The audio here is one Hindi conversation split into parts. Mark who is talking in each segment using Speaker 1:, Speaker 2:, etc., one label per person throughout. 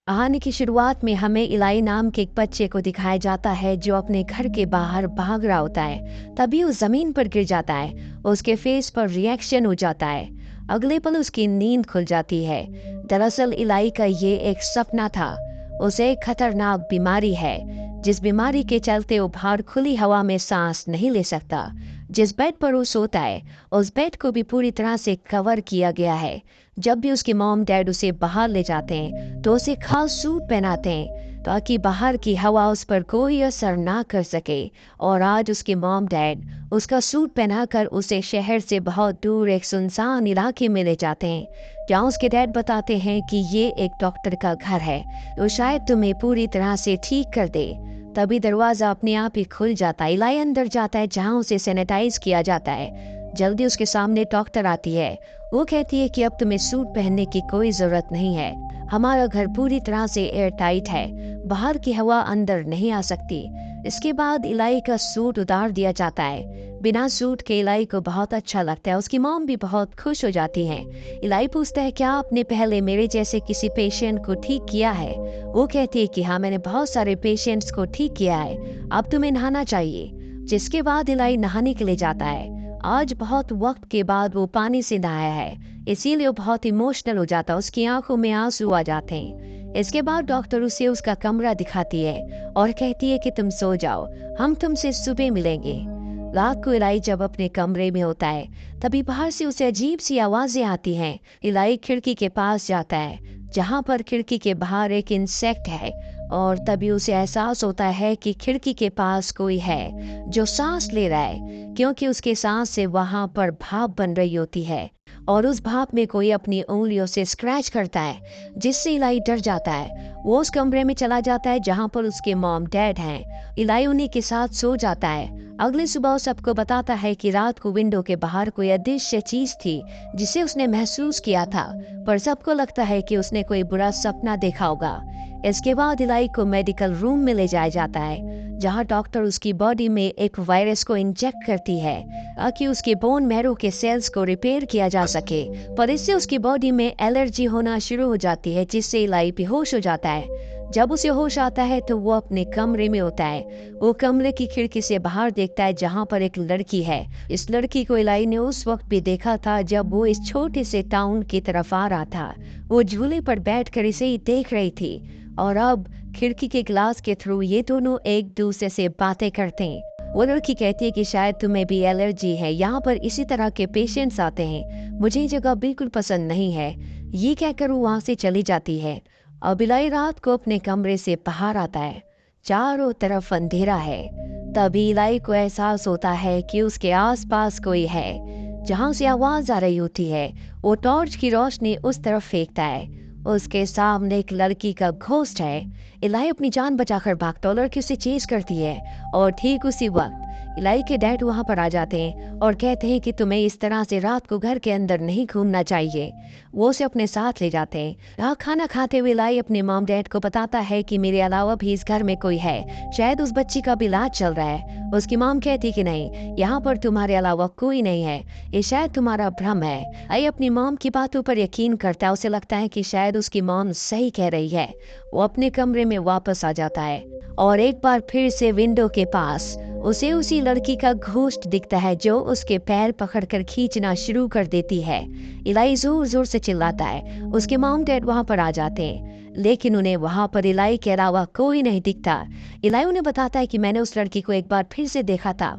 Speaker 1: कहानी की शुरुआत में हमें इलाई नाम के एक बच्चे को दिखाया जाता है जो अपने घर के बाहर भाग रहा होता है। तभी वो जमीन पर गिर जाता है। उसके फेस पर रिएक्शन हो जाता है। अगले पल उसकी नींद खुल जाती है। दरअसल इलाई का ये एक सपना था। उसे एक खतरनाक बीमारी है, जिस बीमारी के चलते वो बाहर खुली हवा में सांस नहीं ले सकता। जिस बेड पर वो सोता है, उस बेड को भी पूरी तरह से कवर किया गया है। जब भी उसके मॉम डैड उसे बाहर ले जाते हैं तो उसे खास सूट पहनाते हैं ताकि बाहर की हवा उस पर कोई असर ना कर सके। और आज उसके मॉम डैड उसका सूट पहनाकर उसे शहर से बहुत दूर एक सुनसान इलाके में ले जाते हैं, जहाँ उसके डैड बताते हैं कि ये एक डॉक्टर का घर है, तो शायद तुम्हें पूरी तरह से ठीक कर दे। तभी दरवाजा अपने आप ही खुल जाता है। इलाई अंदर जाता है, जहाँ उसे सैनिटाइज किया जाता है। जल्दी उसके सामने डॉक्टर आती है। वो कहती है कि अब तुम्हें सूट पहनने की कोई जरूरत नहीं है। हमारा घर पूरी तरह से एयर टाइट है, बाहर की हवा अंदर नहीं आ सकती। इसके बाद इलाई का सूट उतार दिया जाता है। बिना सूट के इलाई को बहुत अच्छा लगता है। उसकी मॉम भी बहुत खुश हो जाती है। इलाई पूछता है, क्या आपने पहले मेरे जैसे किसी पेशेंट को ठीक किया है? वो कहती है कि हाँ, मैंने बहुत सारे पेशेंट्स को ठीक किया है, अब तुम्हें नहाना चाहिए। जिसके बाद इलाई नहाने के लिए जाता है। आज बहुत वक्त के बाद वो पानी से नहाया है, इसीलिए वो बहुत इमोशनल हो जाता है। उसकी आंखों में आंसू आ जाते हैं। इसके बाद डॉक्टर उसे उसका कमरा दिखाती है और कहती है कि तुम सो जाओ, हम तुमसे सुबह मिलेंगे। रात को इलाई जब अपने कमरे में होता है, तभी बाहर से उसे अजीब सी आवाजें आती हैं। इलाई खिड़की के पास जाता है, जहाँ पर खिड़की के बाहर एक इंसेक्ट है। और तभी उसे एहसास होता है कि खिड़की के पास कोई है जो सांस ले रहा है, क्योंकि उसके सांस से वहां पर भाप बन रही होती है। और उस भाप में कोई अपनी उंगलियों से स्क्रैच करता है, जिससे इलाई डर जाता है। वो उस कमरे में चला जाता है जहां पर उसके मॉम डैड हैं। इलाई उन्हीं के साथ सो जाता है। अगली सुबह वो सबको बताता है कि रात को विंडो के बाहर कोई अदृश्य चीज थी, जिसे उसने महसूस किया था, पर सबको लगता है कि उसने कोई बुरा सपना देखा होगा। इसके बाद इलाई को मेडिकल रूम में ले जाया जाता है, जहां डॉक्टर उसकी बॉडी में एक वायरस को इंजेक्ट करती है ताकि उसके बोन मैरो के सेल्स को रिपेयर किया जा सके। पर इससे उसकी बॉडी में एलर्जी होना शुरू हो जाती है, जिससे इलाई बेहोश हो जाता है। जब उसे होश आता है तो वो अपने कमरे में होता है। वो कमरे की खिड़की से बाहर देखता है, जहाँ पर एक लड़की है। इस लड़की को इलाई ने उस वक्त भी देखा था जब वो इस छोटे से टाउन की तरफ आ रहा था। वो झूले पर बैठकर इसे ही देख रही थी और अब खिड़की के ग्लास के थ्रू ये दोनों एक दूसरे से बातें करते हैं। वो लड़की कहती है कि शायद तुम्हें भी एलर्जी है, यहाँ पर इसी तरह के पेशेंट्स आते हैं, मुझे ये जगह बिल्कुल पसंद नहीं है। ये कहकर वो वहां से चली जाती है। अब इलाई रात को अपने कमरे से बाहर आता है। चारों तरफ अंधेरा है। तभी इलाई को एहसास होता है कि उसके आसपास कोई है। जहां से आवाज आ रही होती है, वो टॉर्च की रोशनी उस तरफ फेंकता है। उसके सामने एक लड़की का घोस्ट है। इलाई अपनी जान बचाकर भागता है, लड़की उसे चेज करती है। और ठीक उसी वक्त इलाई के डैड वहां पर आ जाते हैं और कहते हैं कि तुम्हें इस तरह से रात को घर के अंदर नहीं घूमना चाहिए। वो उसे अपने साथ ले जाते हैं। यहाँ खाना खाते हुए इलाई अपने मॉम डैड को बताता है कि मेरे अलावा भी इस घर में कोई है, शायद उस बच्ची का भी इलाज चल रहा है। उसकी मॉम कहती कि नहीं, यहाँ पर तुम्हारे अलावा कोई नहीं है, ये शायद तुम्हारा भ्रम है। आई अपनी मॉम की बातों पर यकीन करता है। उसे लगता है कि शायद उसकी मॉम सही कह रही है। वो अपने कमरे में वापस आ जाता है और एक बार फिर से विंडो के पास उसे उसी लड़की का घोस्ट दिखता है, जो उसके पैर पकड़कर खींचना शुरू कर देती है। इलाई जोर जोर से चिल्लाता है। उसके मॉम डैड वहां पर आ जाते हैं, लेकिन उन्हें वहां पर इलाई के अलावा कोई नहीं दिखता। इलाई उन्हें बताता है कि मैंने उस लड़की को एक बार फिर से देखा था।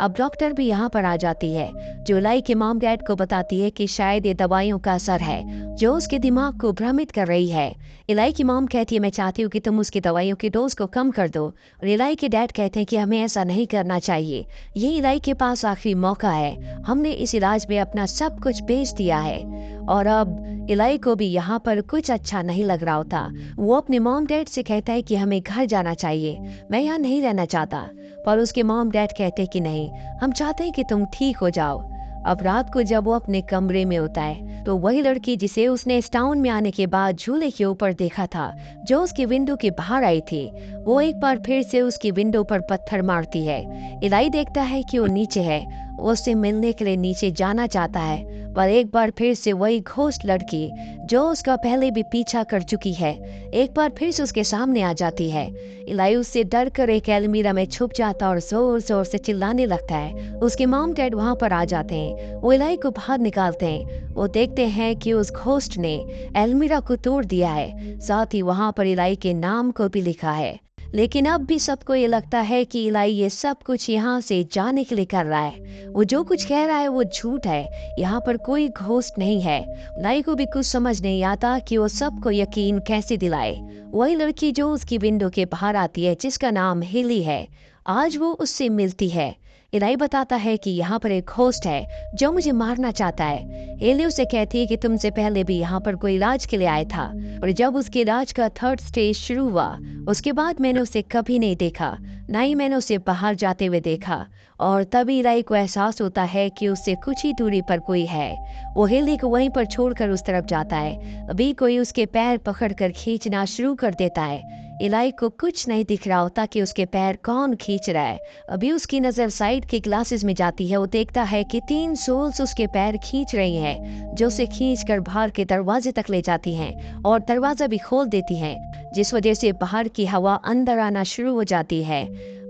Speaker 1: अब डॉक्टर भी यहाँ पर आ जाती है, जो इलाई के मॉम डैड को बताती है कि शायद ये दवाइयों का असर है, जो उसके दिमाग को भ्रमित कर रही है। इलाई की मॉम कहती है, मैं चाहती हूँ कि तुम उसकी दवाइयों की डोज को कम कर दो। और इलाई के डैड कहते हैं कि हमें ऐसा नहीं करना चाहिए, ये इलाई के पास आखिरी मौका है, हमने इस इलाज में अपना सब कुछ बेच दिया है। और अब इलाई को भी यहाँ पर कुछ अच्छा नहीं लग रहा होता। वो अपने मॉम डैड से कहता है कि हमें घर जाना चाहिए, मैं यहाँ नहीं रहना चाहता। पर उसके मॉम डैड कहते हैं कि नहीं, हम चाहते हैं कि तुम ठीक हो जाओ। अब रात को जब वो अपने कमरे में होता है, तो वही लड़की जिसे उसने इस टाउन में आने के बाद झूले के ऊपर देखा था, जो उसकी विंडो के बाहर आई थी, वो एक बार फिर से उसकी विंडो पर पत्थर मारती है। इलाई देखता है कि वो नीचे है। वो उससे मिलने के लिए नीचे जाना चाहता है, पर एक बार फिर से वही घोस्ट लड़की जो उसका पहले भी पीछा कर चुकी है एक बार फिर से उसके सामने आ जाती है। इलाई उससे डर कर एक अलमीरा में छुप जाता और जोर जोर से चिल्लाने लगता है। उसके मॉम डैड वहां पर आ जाते हैं। वो इलाई को बाहर निकालते हैं। वो देखते हैं कि उस घोस्ट ने अलमीरा को तोड़ दिया है, साथ ही वहां पर इलाई के नाम को भी लिखा है। लेकिन अब भी सबको ये लगता है कि इलाई ये सब कुछ यहाँ से जाने के लिए कर रहा है। वो जो कुछ कह रहा है वो झूठ है, यहाँ पर कोई घोस्ट नहीं है। इलाई को भी कुछ समझ नहीं आता कि वो सबको यकीन कैसे दिलाए। वही लड़की जो उसकी विंडो के बाहर आती है, जिसका नाम हेली है, आज वो उससे मिलती है। इलाई बताता है कि यहाँ पर एक घोस्ट है जो मुझे मारना चाहता है। हेली उसे कहती है कि तुमसे पहले भी यहाँ पर कोई इलाज के लिए आया था, और जब उसके इलाज का 3rd स्टेज शुरू हुआ उसके बाद मैंने उसे कभी नहीं देखा, ना ही मैंने उसे बाहर जाते हुए देखा। और तभी इलाई को एहसास होता है कि उससे कुछ ही दूरी पर कोई है। वो हेली को वहीं पर छोड़कर उस तरफ जाता है। अभी कोई उसके पैर पकड़कर खींचना शुरू कर देता है। इलाई को कुछ नहीं दिख रहा होता कि उसके पैर कौन खींच रहा है। अभी उसकी नजर साइड के ग्लासेस में जाती है। वो देखता है कि 3 सोल्स उसके पैर खींच रही हैं, जो उसे खींचकर बाहर के दरवाजे तक ले जाती हैं और दरवाजा भी खोल देती हैं, जिस वजह से बाहर की हवा अंदर आना शुरू हो जाती है।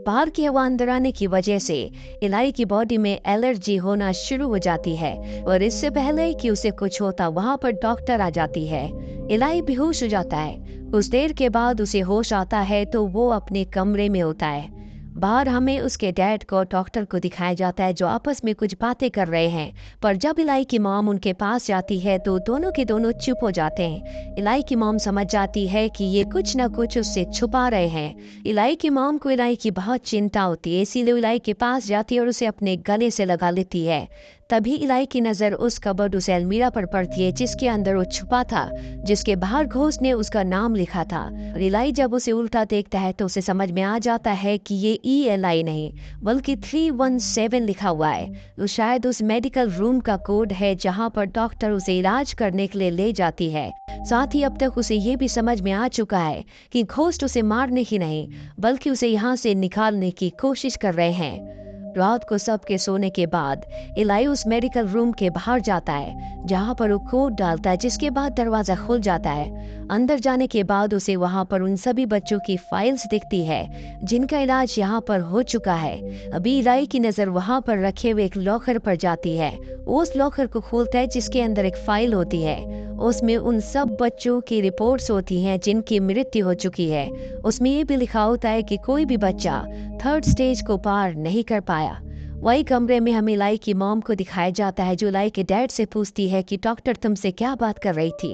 Speaker 1: बाहर की हवा अंदर आने की वजह से इलाई की बॉडी में एलर्जी होना शुरू हो जाती है, और इससे पहले कि उसे कुछ होता वहां पर डॉक्टर आ जाती है। इलाई बेहोश हो जाता है। कुछ देर के बाद उसे होश आता है तो वो अपने कमरे में होता है। बाहर हमें उसके डैड को डॉक्टर को दिखाया जाता है, जो आपस में कुछ बातें कर रहे हैं। पर जब इलाई की मॉम उनके पास जाती है तो दोनों के दोनों चुप हो जाते हैं। इलाई की मॉम समझ जाती है कि ये कुछ न कुछ उससे छुपा रहे हैं। इलाई की मॉम को इलाई की बहुत चिंता होती है, इसीलिए इलाई के पास जाती है और उसे अपने गले से लगा लेती है। तभी इलाई की नजर उस कबर्ड, उस अलमीरा पर पड़ती है जिसके अंदर वो छुपा था, जिसके बाहर घोस्ट ने उसका नाम लिखा था। और इलाई जब उसे उल्टा देखता है तो उसे समझ में आ जाता है कि ये ELI नहीं बल्कि 317 लिखा हुआ है। तो शायद उस मेडिकल रूम का कोड है जहाँ पर डॉक्टर उसे इलाज करने के लिए ले जाती है। साथ ही अब तक उसे ये भी समझ में आ चुका है कि घोस्ट उसे मारने ही नहीं बल्कि उसे यहाँ से निकालने की कोशिश कर रहे हैं। रात को सबके सोने के बाद इलाई उस मेडिकल रूम के बाहर जाता है, जहाँ पर वो कोड डालता है, जिसके बाद दरवाजा खुल जाता है। अंदर जाने के बाद उसे वहाँ पर उन सभी बच्चों की फाइल्स दिखती है जिनका इलाज यहाँ पर हो चुका है। अभी इलाई की नजर वहाँ पर रखे हुए एक लॉकर पर जाती है। वो उस लॉकर को खोलता है जिसके अंदर एक फाइल होती है। उसमें उन सब बच्चों की रिपोर्ट्स होती हैं जिनकी मृत्यु हो चुकी है। उसमें ये भी लिखा होता है कि कोई भी बच्चा 3rd स्टेज को पार नहीं कर पाया। वही कमरे में हमें इलाई की मॉम को दिखाया जाता है, जो इलाई के डैड से पूछती है कि डॉक्टर तुमसे क्या बात कर रही थी।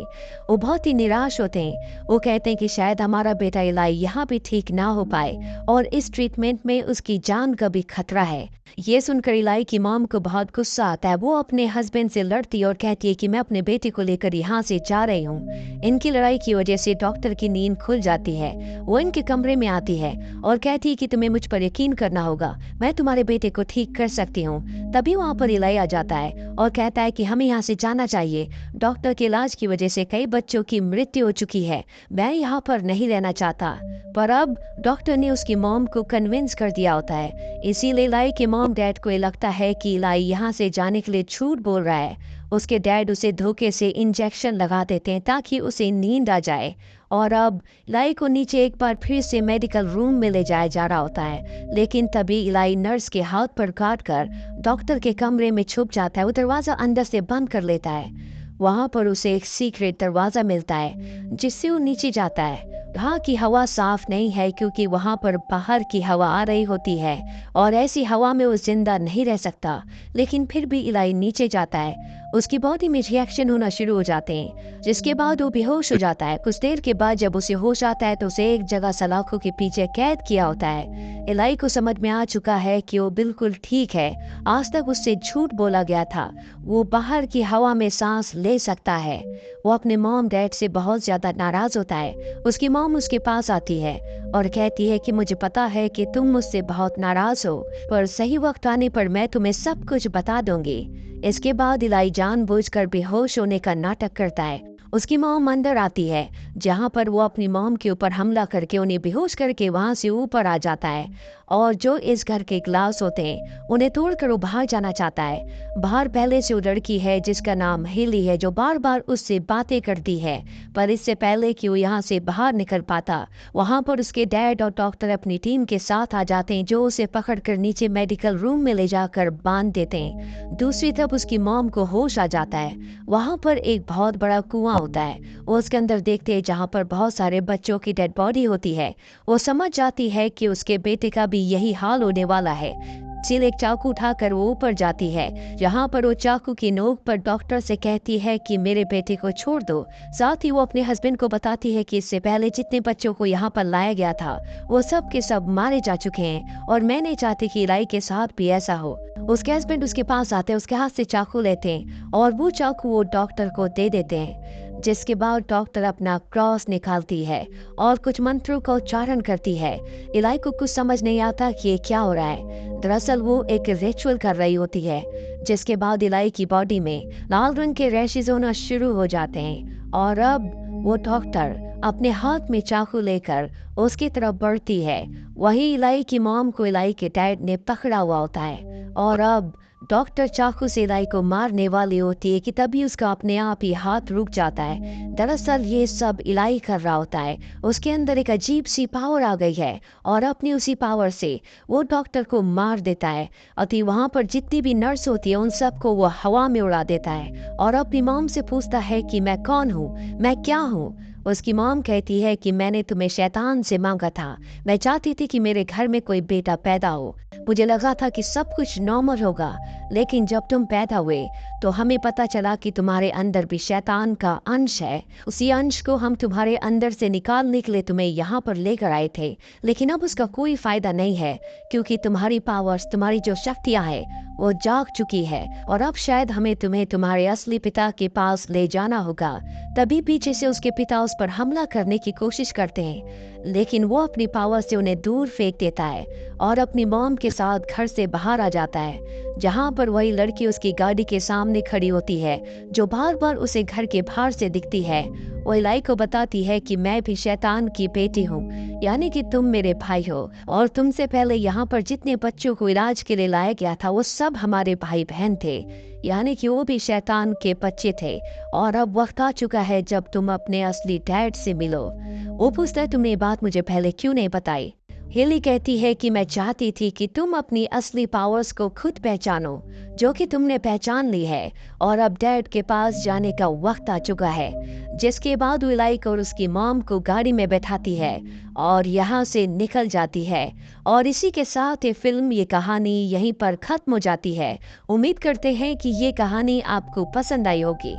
Speaker 1: वो बहुत ही निराश होते हैं। वो कहते हैं कि शायद हमारा बेटा इलाई यहाँ भी ठीक ना हो पाए और इस ट्रीटमेंट में उसकी जान का भी खतरा है। ये सुनकर इलाई की मॉम को बहुत गुस्सा आता है। वो अपने हस्बैंड से लड़ती और कहती है कि मैं अपने बेटे को लेकर यहाँ से जा रही हूँ। इनकी लड़ाई की वजह से डॉक्टर की नींद खुल जाती है। वो इनके कमरे में आती है और कहती है कि तुम्हें मुझ पर यकीन करना होगा, मैं तुम्हारे बेटे को ठीक कर सकती हूँ। तभी वहाँ पर इलाई आ जाता है और कहता है कि हमें यहाँ से जाना चाहिए। डॉक्टर के इलाज की वजह से कई बच्चों की मृत्यु हो चुकी है, मैं यहाँ पर नहीं रहना चाहता। पर अब डॉक्टर ने उसकी मॉम को कन्विंस कर दिया होता है, इसीलिए इलाई के मॉम डैड को ये लगता है कि इलाई यहाँ से जाने के लिए झूठ बोल रहा है। उसके डैड उसे धोखे से इंजेक्शन लगा देते हैं ताकि उसे नींद आ जाए। और अब इलाई को नीचे एक बार फिर से मेडिकल रूम में ले जाया जा रहा होता है, लेकिन तभी इलाई नर्स के हाथ पर काट कर डॉक्टर के कमरे में छुप जाता है। वो दरवाजा अंदर से बंद कर लेता है। वहां पर उसे एक सीक्रेट दरवाजा मिलता है जिससे वो नीचे जाता है। वहाँ की हवा साफ नहीं है क्योंकि वहां पर बाहर की हवा आ रही होती है और ऐसी हवा में वो जिंदा नहीं रह सकता। लेकिन फिर भी इलाई नीचे जाता है। उसकी बॉडी में रिएक्शन होना शुरू हो जाते हैं, जिसके बाद वो बेहोश हो जाता है। कुछ देर के बाद जब उसे होश आता है तो उसे एक जगह सलाखों के पीछे कैद किया होता है। इलाई को समझ में आ चुका है कि वो बिल्कुल ठीक है, आज तक उससे झूठ बोला गया था। वो बाहर की हवा में सांस ले सकता है। वो अपने मॉम डैड से बहुत ज्यादा नाराज होता है। उसकी मॉम उसके पास आती है और कहती है कि मुझे पता है कि तुम मुझसे बहुत नाराज हो, पर सही वक्त आने पर मैं तुम्हें सब कुछ बता दूंगी। इसके बाद इलाई जानबूझकर बेहोश होने का नाटक करता है उसकी मॉम अंदर आती है, जहाँ पर वो अपनी मॉम के ऊपर हमला करके उन्हें बेहोश करके वहाँ से ऊपर आ जाता है और जो इस घर के ग्लास होते हैं उन्हें तोड़कर वो बाहर जाना चाहता है। बाहर पहले से वो लड़की है जिसका नाम हेली है, जो बार बार उससे बातें करती है, पर इससे पहले कि वो यहाँ से बाहर निकल पाता, वहाँ पर उसके डैड और डॉक्टर अपनी टीम के साथ आ जाते हैं, जो उसे पकड़कर नीचे मेडिकल रूम में ले जाकर बांध देते हैं। दूसरी तरफ उसकी मॉम को होश आ जाता है। वहाँ पर एक बहुत बड़ा कुआं होता है। वो उसके अंदर देखते हैं जहाँ पर बहुत सारे बच्चों की डेड बॉडी होती है। वो समझ जाती है कि उसके बेटे का भी यही हाल होने वाला है। चिल एक चाकू उठाकर वो ऊपर जाती है, जहाँ पर वो चाकू की नोक पर डॉक्टर से कहती है कि मेरे बेटे को छोड़ दो। साथ ही वो अपने हस्बैंड को बताती है कि इससे पहले जितने बच्चों को यहाँ पर लाया गया था वो सब के सब मारे जा चुके हैं और मैं नहीं चाहती कि इलाई के साथ भी ऐसा हो। उसके हस्बैंड उसके पास आते हैं, उसके हाथ से चाकू लेते हैं और वो चाकू वो डॉक्टर को दे देते हैं, जिसके बाद डॉक्टर अपना क्रॉस निकालती है और कुछ मंत्रों का उच्चारण करती है। इलाई को कुछ समझ नहीं आता कि ये क्या हो रहा है। दरअसल वो एक रिचुअल कर रही होती है, जिसके बाद इलाई की बॉडी में लाल रंग के रैशेज होना शुरू हो जाते हैं और अब वो डॉक्टर अपने हाथ में चाकू लेकर उसकी तरफ बढ़ती है। वही इलाई की मॉम को इलाई के डैड ने पकड़ा हुआ होता है और अब डॉक्टर चाकू से इलाई को मारने वाली होती है कि तभी उसका अपने आप ही हाथ रुक जाता है। दरअसल ये सब इलाई कर रहा होता है। उसके अंदर एक अजीब सी पावर आ गई है और अपनी उसी पावर से वो डॉक्टर को मार देता है। अति वहाँ पर जितनी भी नर्स होती है उन सबको वो हवा में उड़ा देता है और अपनी मॉम से पूछता है कि मैं कौन हूँ, मैं क्या हूँ। उसकी मॉम कहती है कि मैंने तुम्हें शैतान से मांगा था। मैं चाहती थी कि मेरे घर में कोई बेटा पैदा हो। मुझे लगा था कि सब कुछ नॉर्मल होगा, लेकिन जब तुम पैदा हुए तो हमें पता चला कि तुम्हारे अंदर भी शैतान का अंश है। उसी अंश को हम तुम्हारे अंदर से निकालने के लिए तुम्हें यहाँ पर लेकर आए थे, लेकिन अब उसका कोई फायदा नहीं है क्योंकि तुम्हारी पावर्स, तुम्हारी जो शक्तियाँ हैं वो जाग चुकी है और अब शायद हमें तुम्हें तुम्हारे असली पिता के पास ले जाना होगा। तभी पीछे से उसके पिता उस पर हमला करने की कोशिश करते हैं, लेकिन वो अपनी पावर से उन्हें दूर फेंक देता है और अपनी मॉम के साथ घर से बाहर आ जाता है, जहाँ पर वही लड़की उसकी गाड़ी के सामने खड़ी होती है, जो बार बार उसे घर के बाहर से दिखती है। वो इलाई को बताती है कि मैं भी शैतान की बेटी हूँ, यानी कि तुम मेरे भाई हो और तुमसे पहले यहाँ पर जितने बच्चों को इलाज के लिए लाया गया था वो सब हमारे भाई बहन थे, यानी कि वो भी शैतान के बच्चे थे और अब वक्त आ चुका है जब तुम अपने असली डैड से मिलो। वो पूछता है तुमने ये बात मुझे पहले क्यों नहीं बताई। हेली कहती है कि मैं चाहती थी कि तुम अपनी असली पावर्स को खुद पहचानो, जो कि तुमने पहचान ली है और अब डैड के पास जाने का वक्त आ चुका है। जिसके बाद वो इलाइक और उसकी मॉम को गाड़ी में बैठाती है और यहाँ से निकल जाती है और इसी के साथ ये फिल्म, ये कहानी यहीं पर खत्म हो जाती है। उम्मीद करते हैं कि ये कहानी आपको पसंद आई होगी।